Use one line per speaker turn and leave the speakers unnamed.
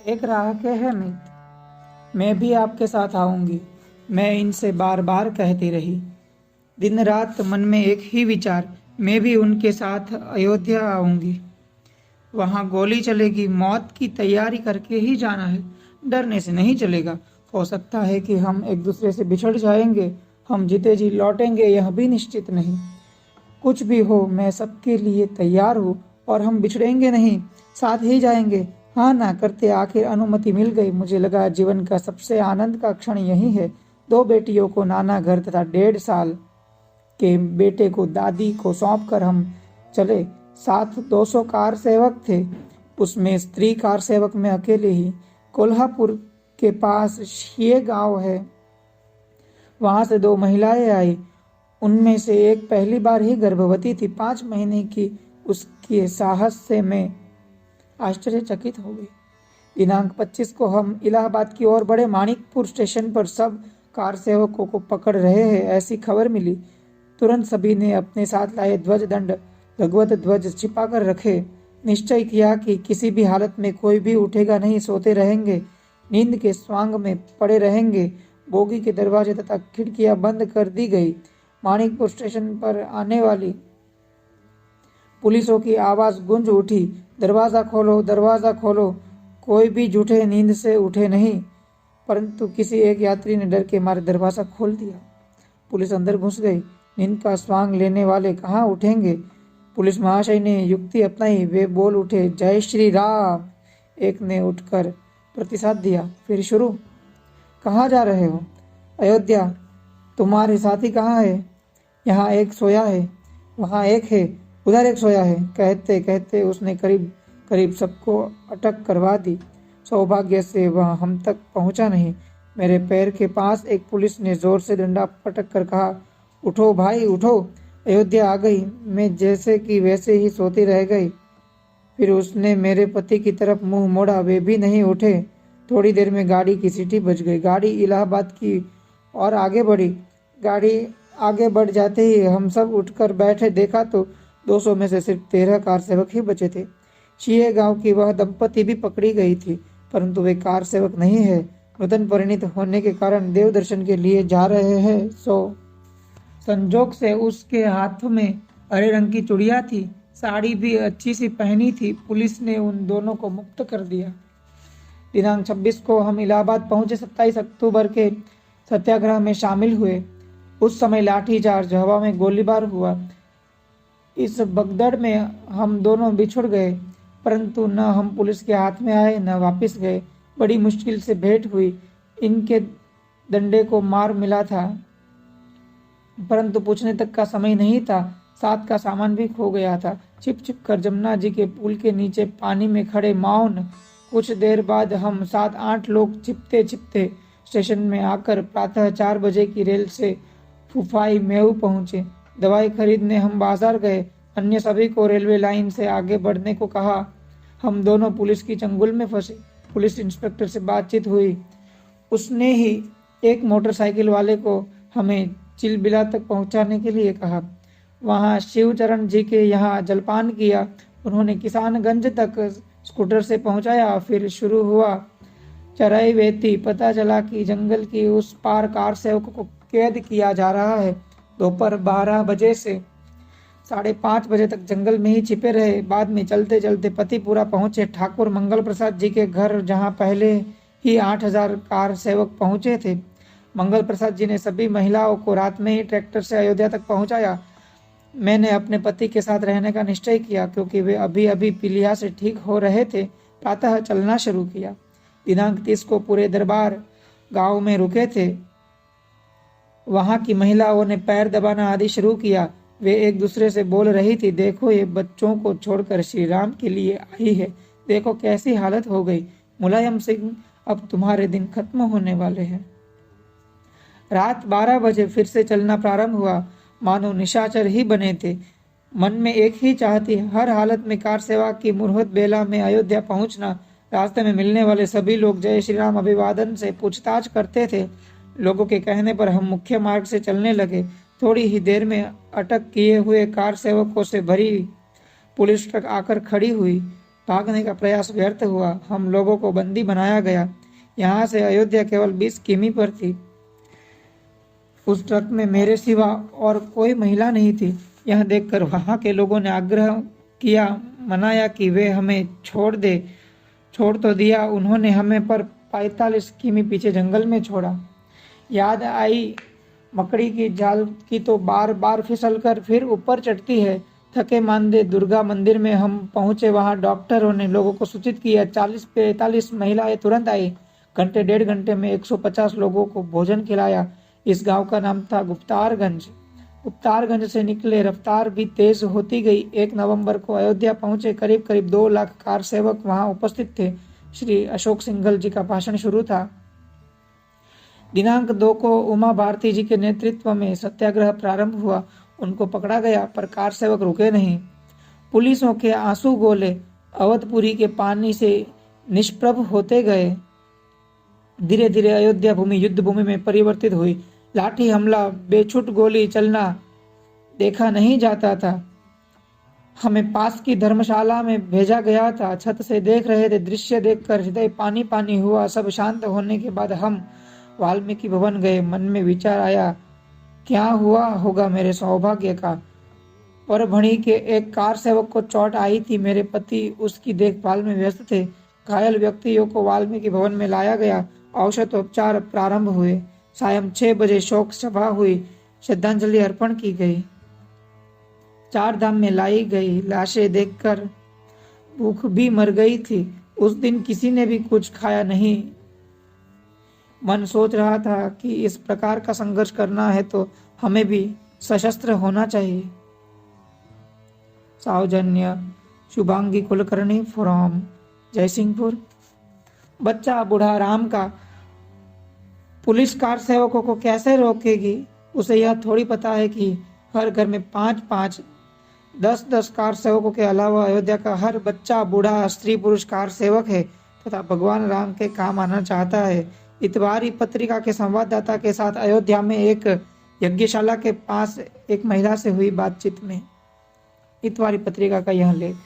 एक राह के है मित, मैं भी आपके साथ आऊंगी। मैं इनसे बार बार कहती रही। दिन रात मन में एक ही विचार, मैं भी उनके साथ अयोध्या आऊंगी। वहां गोली चलेगी, मौत की तैयारी करके ही जाना है, डरने से नहीं चलेगा। हो सकता है कि हम एक दूसरे से बिछड़ जाएंगे, हम जीते जी लौटेंगे यह भी निश्चित नहीं। कुछ भी हो मैं सबके लिए तैयार हूँ, और हम बिछड़ेंगे नहीं, साथ ही जाएंगे। हाँ ना करते आखिर अनुमति मिल गई। मुझे लगा जीवन का सबसे आनंद का क्षण यही है। 2 बेटियों को नाना घर तथा 1.5 साल के बेटे को दादी को सौंप कर हम चले। साथ 200 कार सेवक थे, उसमें स्त्री कार सेवक में अकेले ही। कोल्हापुर के पास ये गांव है, वहां से 2 महिलाएं आई। उनमें से एक पहली बार ही गर्भवती थी, 5 महीने की। उसके साहस से मैं आश्चर्यचकित हो गई। दिनांक 25 को हम इलाहाबाद की ओर बढ़े। मानिकपुर स्टेशन पर सब कार सेवकों को पकड़ रहे हैं ऐसी खबर मिली। तुरंत सभी ने अपने साथ लाए ध्वज दंड, भगवत ध्वज छिपा कर रखे। निश्चय किया कि किसी भी हालत में कोई भी उठेगा नहीं, सोते रहेंगे, नींद के स्वांग में पड़े रहेंगे। बोगी के दरवाजे तथा खिड़कियां बंद कर दी गई। मानिकपुर स्टेशन पर आने वाली पुलिसों की आवाज गूंज उठी, दरवाजा खोलो, दरवाजा खोलो। कोई भी झूठे नींद से उठे नहीं, परंतु किसी एक यात्री ने डर के मारे दरवाजा खोल दिया। पुलिस अंदर घुस गई। नींद का स्वांग लेने वाले कहाँ उठेंगे। पुलिस महाशय ने युक्ति अपनाई। वे बोल उठे, जय श्री राम। एक ने उठकर प्रतिसाद दिया। फिर शुरू, कहाँ जा रहे हो। अयोध्या। तुम्हारे साथी कहाँ है। यहाँ एक सोया है, वहाँ एक है, उधर एक सोया है। कहते कहते उसने करीब करीब सबको अटक करवा दी। सौभाग्य से वह हम तक पहुंचा नहीं। मेरे पैर के पास एक पुलिस ने जोर से डंडा पटक कर कहा, उठो भाई उठो, अयोध्या आ गई। मैं जैसे कि वैसे ही सोती रह गई। फिर उसने मेरे पति की तरफ मुंह मोड़ा, वे भी नहीं उठे। थोड़ी देर में गाड़ी की सीटी बज गई। गाड़ी इलाहाबाद की और आगे बढ़ी। गाड़ी आगे बढ़ जाते ही हम सब उठकर बैठे। देखा तो 200 में से सिर्फ 13 कार सेवक ही बचे थे। शिये गांव की वह दंपति भी पकड़ी गई थी, परंतु वे कार सेवक नहीं है। नूतन परिणीत होने के कारण देव दर्शन के लिए जा रहे हैं। सो संजोग से उसके हाथ में हरे रंग की चूड़ियां थी, साड़ी भी अच्छी सी पहनी थी। पुलिस ने उन दोनों को मुक्त कर दिया। दिनांक 26 को हम इलाहाबाद पहुंचे। 27 अक्टूबर के सत्याग्रह में शामिल हुए। उस समय लाठीचार्ज, हवा में गोलीबार हुआ। इस भगदड़ में हम दोनों बिछुड़ गए, परंतु न हम पुलिस के हाथ में आए न वापस गए। बड़ी मुश्किल से भेंट हुई। इनके डंडे को मार मिला था, परंतु पूछने तक का समय नहीं था। साथ का सामान भी खो गया था। छिप छिप कर जमुना जी के पुल के नीचे पानी में खड़े मौन। कुछ देर बाद हम 7-8 लोग छिपते छिपते स्टेशन में आकर प्रातः 4 बजे की रेल से फुफाई मेहू पहुंचे। दवाई खरीदने हम बाजार गए। अन्य सभी को रेलवे लाइन से आगे बढ़ने को कहा। हम दोनों पुलिस की चंगुल में फंसे। पुलिस इंस्पेक्टर से बातचीत हुई। उसने ही एक मोटरसाइकिल वाले को हमें चिलबिला तक पहुंचाने के लिए कहा। वहां शिवचरण जी के यहाँ जलपान किया। उन्होंने किसानगंज तक स्कूटर से पहुंचाया। फिर शुरू हुआ चराई वेती। पता चला कि जंगल की उस पार कार सेवक को कैद किया जा रहा है। दोपहर 12 बजे से 5:30 बजे तक जंगल में ही छिपे रहे। बाद में चलते चलते पतिपुरा पहुंचे, ठाकुर मंगल प्रसाद जी के घर, जहां पहले ही 8000 कार सेवक पहुंचे थे। मंगल प्रसाद जी ने सभी महिलाओं को रात में ही ट्रैक्टर से अयोध्या तक पहुंचाया। मैंने अपने पति के साथ रहने का निश्चय किया, क्योंकि वे अभी अभी पीलिया से ठीक हो रहे थे। प्रातः चलना शुरू किया। दिनांक 30 को पूरे दरबार गांव में रुके थे। वहां की महिलाओं ने पैर दबाना आदि शुरू किया। वे एक दूसरे से बोल रही थी, देखो ये बच्चों को छोड़कर श्री राम के लिए आई है, देखो कैसी हालत हो गई। मुलायम सिंह, अब तुम्हारे दिन खत्म होने वाले हैं। रात 12 बजे फिर से चलना प्रारंभ हुआ। मानो निशाचर ही बने थे। मन में एक ही चाह थी, हर हालत में कार सेवा की मुहूर्त बेला में अयोध्या पहुंचना। रास्ते में मिलने वाले सभी लोग जय श्री राम अभिवादन से पूछताछ करते थे। लोगों के कहने पर हम मुख्य मार्ग से चलने लगे। थोड़ी ही देर में अटक किए हुए कार सेवकों से भरी पुलिस ट्रक आकर खड़ी हुई। भागने का प्रयास व्यर्थ हुआ। हम लोगों को बंदी बनाया गया। यहाँ से अयोध्या केवल 20 किमी पर थी। उस ट्रक में मेरे सिवा और कोई महिला नहीं थी। यह देखकर वहां के लोगों ने आग्रह किया, मनाया कि वे हमें छोड़ तो दिया उन्होंने हमें, पर 45 किमी पीछे जंगल में छोड़ा। याद आई मकड़ी की जाल की तो बार बार फिसल कर फिर ऊपर चढ़ती है। थके मांदे दुर्गा मंदिर में हम पहुंचे। वहां डॉक्टरों ने लोगों को सूचित किया। 40-45 महिलाएं तुरंत आई। घंटे 1.5 घंटे में 150 लोगों को भोजन खिलाया। इस गांव का नाम था गुप्तारगंज। गुप्तारगंज से निकले रफ्तार भी तेज होती गई। 1 नवंबर को अयोध्या पहुंचे। करीब करीब 2 लाख कार सेवक वहां उपस्थित थे। श्री अशोक सिंघल जी का भाषण शुरू था। दिनांक 2 को उमा भारती जी के नेतृत्व में सत्याग्रह प्रारंभ हुआ। उनको पकड़ा गया, पर कार सेवक रुके नहीं। पुलिसों के आंसू गोले अवधपुरी के पानी से निष्प्रभ होते गए। धीरे धीरे अयोध्या भूमि युद्ध भूमि में परिवर्तित हुई। लाठी हमला, बेछूट गोली चलना देखा नहीं जाता था। हमें पास की धर्मशाला में भेजा गया था। छत से देख रहे थे। दृश्य देखकर हृदय पानी पानी हुआ। सब शांत होने के बाद हम वाल्मीकि भवन गए। मन में विचार आया, क्या हुआ होगा मेरे सौभाग्य का। परभणी के एक कार सेवक को चोट आई थी। मेरे पति उसकी देखभाल में व्यस्त थे। घायल व्यक्तियों को वाल्मीकि भवन में लाया गया। औषधोपचार प्रारंभ हुए। सायं 6 बजे शोक सभा हुई। श्रद्धांजलि अर्पण की गई। 4 धाम में लाई गई लाशें देखकर भूख भी मर गई थी। उस दिन किसी ने भी कुछ खाया नहीं। मन सोच रहा था कि इस प्रकार का संघर्ष करना है तो हमें भी सशस्त्र होना चाहिए। सौजन्य शुभांगी कुलकर्णी फ्रॉम जयसिंहपुर। बच्चा बूढ़ा राम का पुलिस कार सेवकों को कैसे रोकेगी। उसे यह थोड़ी पता है कि हर घर में 5-5, 10-10 कार सेवकों के अलावा अयोध्या का हर बच्चा, बूढ़ा, स्त्री, पुरुष कार सेवक है तथा भगवान राम के काम आना चाहता है। इतवारी पत्रिका के संवाददाता के साथ अयोध्या में एक यज्ञशाला के पास एक महिला से हुई बातचीत में। इतवारी पत्रिका का यह लेख।